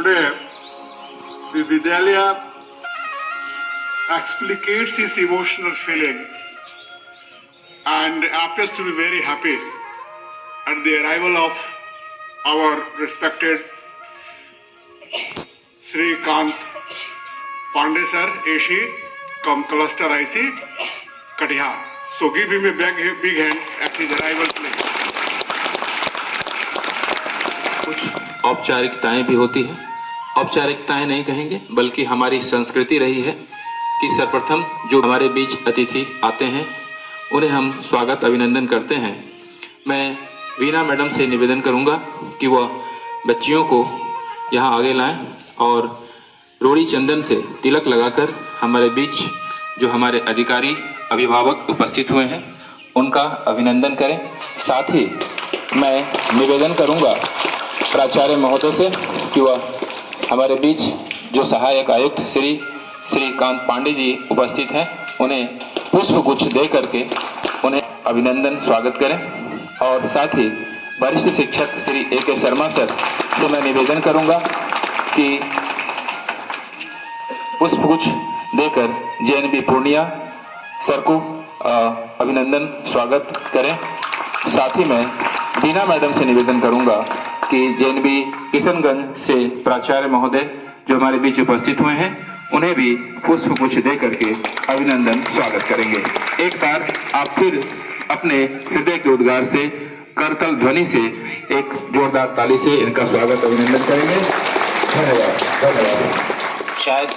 Today, the Vidyalaya explicates its emotional feeling and appears to be very happy at the arrival of our respected Sri Kant Pandey sir, AC, cum cluster IC, Katihar. So give him a big hand at his arrival place. कुछ औपचारिकताएं भी होती है। औपचारिकताएं नहीं कहेंगे बल्कि हमारी संस्कृति रही है कि सर्वप्रथम जो हमारे बीच अतिथि आते हैं उन्हें हम स्वागत अभिनंदन करते हैं। मैं वीना मैडम से निवेदन करूंगा कि वह बच्चियों को यहाँ आगे लाएं और रोड़ी चंदन से तिलक लगाकर हमारे बीच जो हमारे अधिकारी अभिभावक उपस्थित हुए हैं उनका अभिनंदन करें। साथ ही मैं निवेदन करूंगा प्राचार्य महोदय से कि वह हमारे बीच जो सहायक आयुक्त श्री कांत पांडे जी उपस्थित हैं उन्हें पुष्प गुच्छ दे करके उन्हें अभिनंदन स्वागत करें। और साथ ही वरिष्ठ शिक्षक श्री A.K. शर्मा सर से मैं निवेदन करूंगा कि पुष्प गुच्छ देकर JNB पूर्णिया सर को अभिनंदन स्वागत करें। साथ ही मैं बीना मैडम से निवेदन करूंगा कि JNB किशनगंज से प्राचार्य महोदय जो हमारे बीच उपस्थित हुए हैं उन्हें भी पुष्प गुच्छ दे करके अभिनंदन स्वागत करेंगे। एक बार आप फिर अपने हृदय के उद्गार से करतल ध्वनि से एक जोरदार ताली से इनका स्वागत अभिनंदन करेंगे। धन्यवाद धन्यवाद। शायद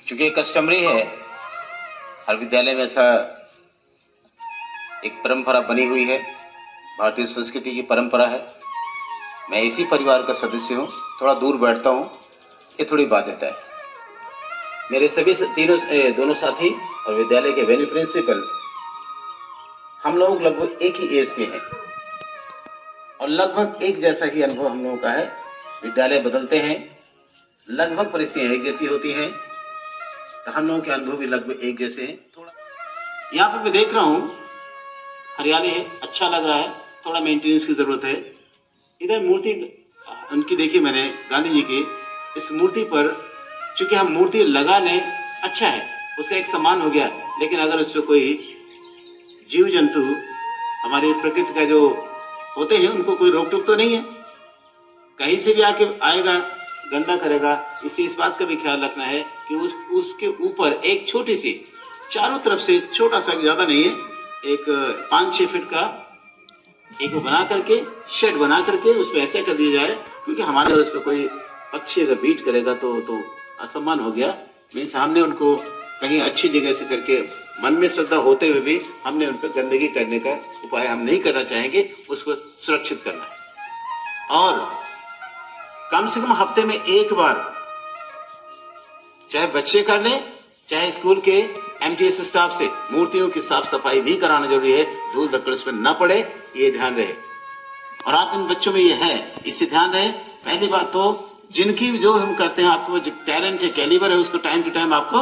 चूंकि कस्टमरी है, हर विद्यालय में ऐसा एक परंपरा बनी हुई है, भारतीय संस्कृति की परंपरा है। मैं इसी परिवार का सदस्य हूँ, थोड़ा दूर बैठता हूँ, ये थोड़ी बाध्यता है। मेरे सभी दोनों साथी और विद्यालय के वेन्यू प्रिंसिपल हम लोग लगभग एक ही एज के हैं और लगभग एक जैसा ही अनुभव हम लोगों का है। विद्यालय बदलते हैं, लगभग परिस्थितियाँ एक जैसी होती हैं, तो हम लोगों के अनुभव भी लगभग एक जैसे हैं। थोड़ा यहाँ पर मैं देख रहा हूँ हरियाली है, अच्छा लग रहा है, थोड़ा मेंटेनेंस की जरूरत है। इधर मूर्ति उनकी देखी मैंने, गांधी जी की, इस मूर्ति पर चूंकि हम मूर्ति लगा लें अच्छा है, उसका एक सम्मान हो गया, लेकिन अगर उस पर कोई जीव जंतु हमारी प्रकृति का जो होते हैं उनको कोई रोक टोक तो नहीं है, कहीं से भी आके आएगा गंदा करेगा। इससे इस बात का भी ख्याल रखना है कि उसके ऊपर एक छोटी सी चारों तरफ से छोटा सा, ज्यादा नहीं है, एक 5-6 फीट का एक बना करके शेड बना करके उस पर ऐसा कर दिया जाए, क्योंकि हमारे अगर उस पर कोई पक्षी अगर बीट करेगा तो असम्मान हो गया। मीन्स हमने उनको कहीं अच्छी जगह से करके मन में श्रद्धा होते हुए भी हमने उन पर गंदगी करने का उपाय हम नहीं करना चाहेंगे, उसको सुरक्षित करना है। और कम से कम हफ्ते में एक बार चाहे बच्चे कर लें चाहे स्कूल के MTS स्टाफ से मूर्तियों की साफ सफाई भी कराना जरूरी है, धूल धक्कड़ उस पर न पड़े, ये ध्यान रहे। और आप इन बच्चों में ये है, इससे ध्यान रहे। पहली बात तो जिनकी जो हम करते हैं, आपको जो टैलेंट है, कैलिबर है, उसको टाइम टू टाइम आपको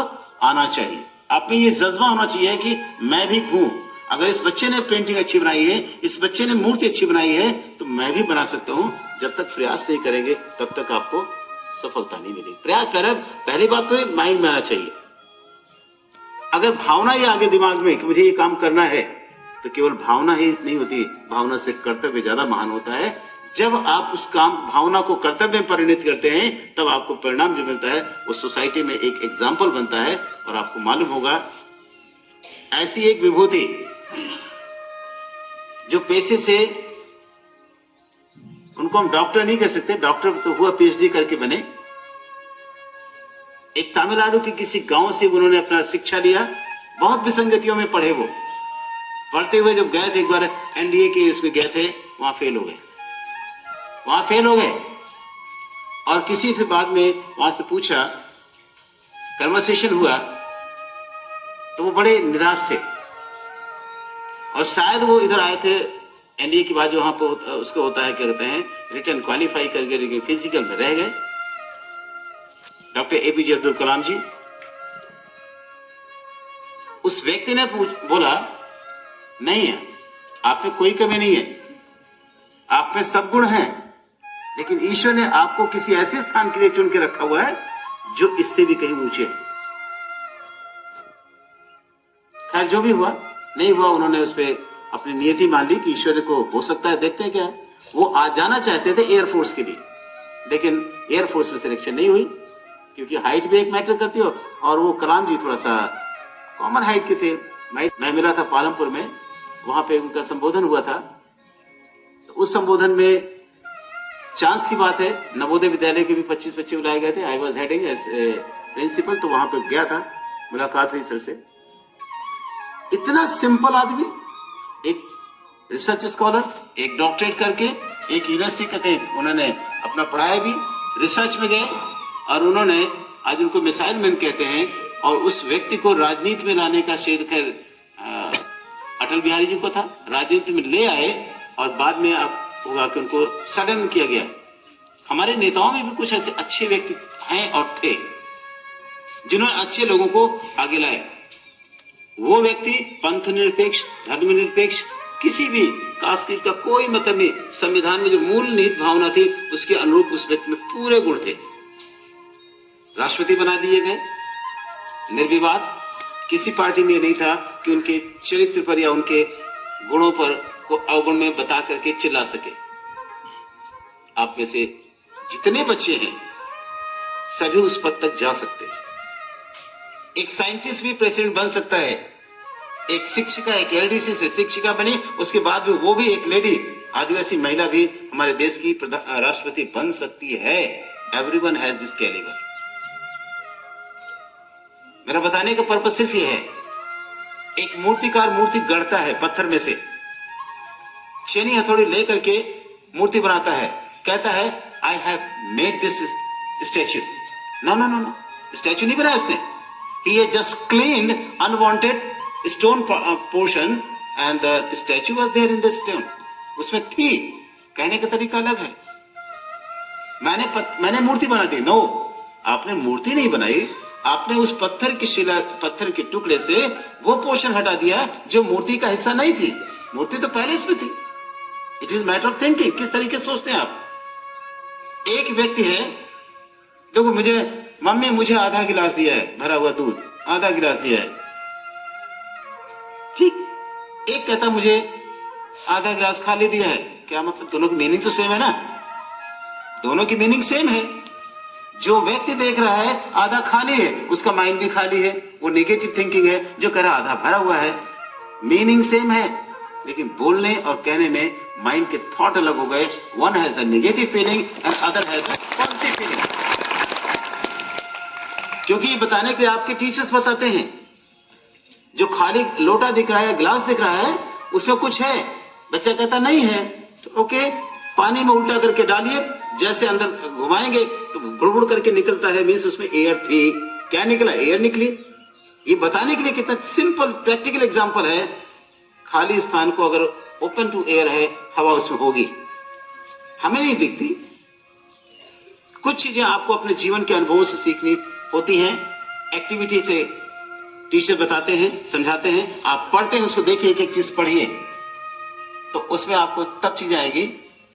आना चाहिए। आप में ये जज्बा होना चाहिए कि मैं भी हूं, अगर इस बच्चे ने पेंटिंग अच्छी बनाई है, इस बच्चे ने मूर्ति अच्छी बनाई है, तो मैं भी बना सकता हूं। जब तक प्रयास नहीं करेंगे तब तक आपको सफलता नहीं मिलेगी। प्रयास करें, पहली बात तो माइंड में आना चाहिए। अगर भावना ही आगे दिमाग में कि मुझे ये काम करना है, तो केवल भावना ही नहीं होती, भावना से कर्तव्य ज्यादा महान होता है। जब आप उस काम भावना को कर्तव्य में परिणत करते हैं, तब आपको परिणाम जो मिलता है वो सोसाइटी में एक एग्जाम्पल बनता है। और आपको मालूम होगा ऐसी एक विभूति जो पेशे से, उनको हम डॉक्टर नहीं कह सकते, डॉक्टर तो हुआ PhD करके बने, एक तमिलनाडु के किसी गांव से उन्होंने अपना शिक्षा लिया, बहुत विसंगतियों में पढ़े। वो पढ़ते हुए जब गए थे, एक बार NDA के इसमें गए थे, वहां फेल हो गए। और किसी फिर बाद में वहां से पूछा, कन्वर्सेशन हुआ, तो वो बड़े निराश थे। और शायद वो इधर आए थे NDA के बाद, जो वहां पर उसको होता है, क्या कहते हैं, रिटर्न क्वालिफाई करके फिजिकल में रह गए। डॉक्टर APJ अब्दुल कलाम जी, उस व्यक्ति ने बोला, नहीं है, आप में कोई कमी नहीं है, आप में सब गुण हैं, लेकिन ईश्वर ने आपको किसी ऐसे स्थान के लिए चुन के रखा हुआ है जो इससे भी कहीं ऊंचे है। खैर जो भी हुआ नहीं हुआ, उन्होंने उस पर अपनी नियति मान ली कि ईश्वर को हो सकता है, देखते हैं क्या है। वो आज जाना चाहते थे एयरफोर्स के लिए, लेकिन एयरफोर्स में सिलेक्शन नहीं हुई, क्योंकि हाइट भी एक मैटर करती हो, और वो कलाम जी थोड़ा सा कॉमन हाइट के थे। मैं मिला था पालमपुर में, वहां पे उनका संबोधन हुआ था। तो उस संबोधन में चांस की बात है, नवोदय विद्यालय के भी 25 बच्चे बुलाए गए थे। I was heading as principal, तो वहां पे गया था, मुलाकात हुई सर से। इतना सिंपल आदमी, एक रिसर्च स्कॉलर, एक डॉक्टरेट करके एक यूनिवर्सिटी का कहीं उन्होंने अपना पढ़ाया भी, रिसर्च में गए, और उन्होंने आज उनको मिसाइल मैन कहते हैं, और उस व्यक्ति को राजनीति में लाने का श्रेय खैर अटल बिहारी जी को था। राजनीति में ले आए और बाद में अब होगा कि उनको सडन किया गया। हमारे नेताओं में भी कुछ ऐसे अच्छे व्यक्ति हैं और थे जिन्होंने अच्छे लोगों को आगे लाए। वो व्यक्ति पंथ निरपेक्ष, धर्म निरपेक्ष, किसी भी कास्ट का कोई मतलब नहीं, संविधान में जो मूल निहित भावना थी उसके अनुरूप उस व्यक्ति में पूरे गुण थे। राष्ट्रपति बना दिए गए निर्विवाद। किसी पार्टी में नहीं था कि उनके चरित्र पर या उनके गुणों पर को अवगुण में बता करके चिल्ला सके। आप में से जितने बच्चे हैं सभी उस पद तक जा सकते हैं। एक साइंटिस्ट भी प्रेसिडेंट बन सकता है, एक शिक्षिका, एक एलडीसी से शिक्षिका बनी, उसके बाद भी वो भी एक लेडी, आदिवासी महिला भी हमारे देश की राष्ट्रपति बन सकती है। Everyone has this calibre. मेरा बताने का पर्पस सिर्फ ये है, एक मूर्तिकार मूर्ति गढ़ता है पत्थर में से, छेनी हथौड़ी लेकर के मूर्ति बनाता है, कहता है I have made this statue. No no no no, statue नहीं बनाया उसने। He had just cleaned unwanted stone portion and the statue was there in the stone. उसमें थी, कहने का तरीका अलग है। मैंने मूर्ति बना दी। नो, आपने मूर्ति नहीं बनाई, आपने उस पत्थर के टुकड़े से वो पोर्शन हटा दिया जो मूर्ति का हिस्सा नहीं थी। मूर्ति तो पहले इसमें थी। It is matter of thinking, किस तरीके से सोचते हैं आप। एक व्यक्ति है, देखो मम्मी मुझे आधा गिलास दिया है, भरा हुआ दूध आधा गिलास दिया है, ठीक। एक कहता मुझे आधा गिलास खाली दिया है। क्या मतलब? दोनों की मीनिंग तो सेम है ना, दोनों की मीनिंग सेम है। जो व्यक्ति देख रहा है आधा खाली है, उसका माइंड भी खाली है, वो नेगेटिव थिंकिंग है। जो कह रहा आधा भरा हुआ है, मीनिंग सेम है, लेकिन बोलने और कहने में माइंड के थॉट अलग हो गए। One has the negative feeling and other has the positive feeling. क्योंकि ये बताने के लिए आपके टीचर्स बताते हैं, जो खाली लोटा दिख रहा है, ग्लास दिख रहा है, उसमें कुछ है। बच्चा कहता नहीं है, तो ओके, पानी में उल्टा करके डालिए, जैसे अंदर घुमाएंगे तो बुड़बुड़ करके निकलता है, मीन्स उसमें एयर थी। क्या निकला? एयर निकली। ये बताने के लिए कितना सिंपल प्रैक्टिकल एग्जांपल है। खाली स्थान को अगर ओपन टू एयर है, हवा उसमें होगी, हमें नहीं दिखती। कुछ चीजें आपको अपने जीवन के अनुभवों से सीखनी होती हैं, एक्टिविटी से टीचर बताते हैं, समझाते हैं, आप पढ़ते हैं, उसको देखिए, एक एक चीज पढ़िए, तो उसमें आपको तब चीजें आएगी